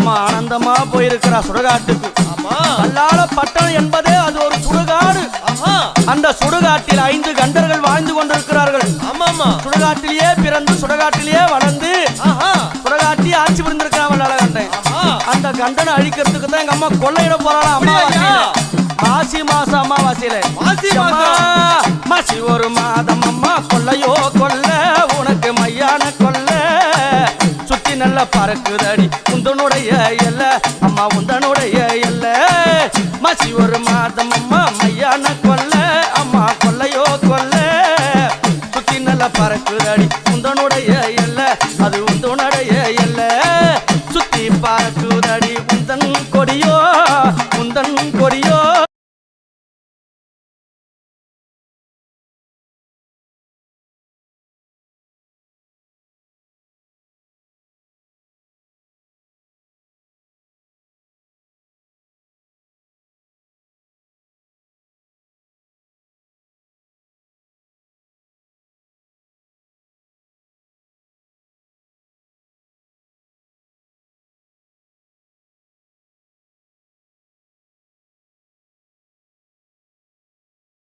அம்மா ஆனந்தமா போயிருக்கிறா சுடுகாட்டுக்கு. கல்லால பட்டணம் என்பதே அது ஒரு சுடுகாடு. அந்த சுடுகாட்டில் 5 கண்டர்கள் வாழ்ந்து கொண்டிருக்கிறார்கள். சுடுகாட்டிலேயே பிறந்து சுடுகாட்டிலேயே வளர்ந்து சுடுகாட்டி ஆட்சி புரிந்திருக்கிறான் கண்டன். அந்த கண்டனை அழிக்கிறதுக்கு தான் எங்க அம்மா கொள்ளையிட போறாளா அம்மாவாசையில. மாசி மாசம் அம்மாவாசையில மாசி ஒரு மாதம் அம்மா கொள்ளையோ கொல்ல உனக்கு மையான கொல்ல சுத்தி நல்ல பறக்குதடி உந்தனுடைய எல்ல அம்மா உந்தனுடைய எல்ல மாசி ஒரு மாதம் அம்மா மையான கொல்ல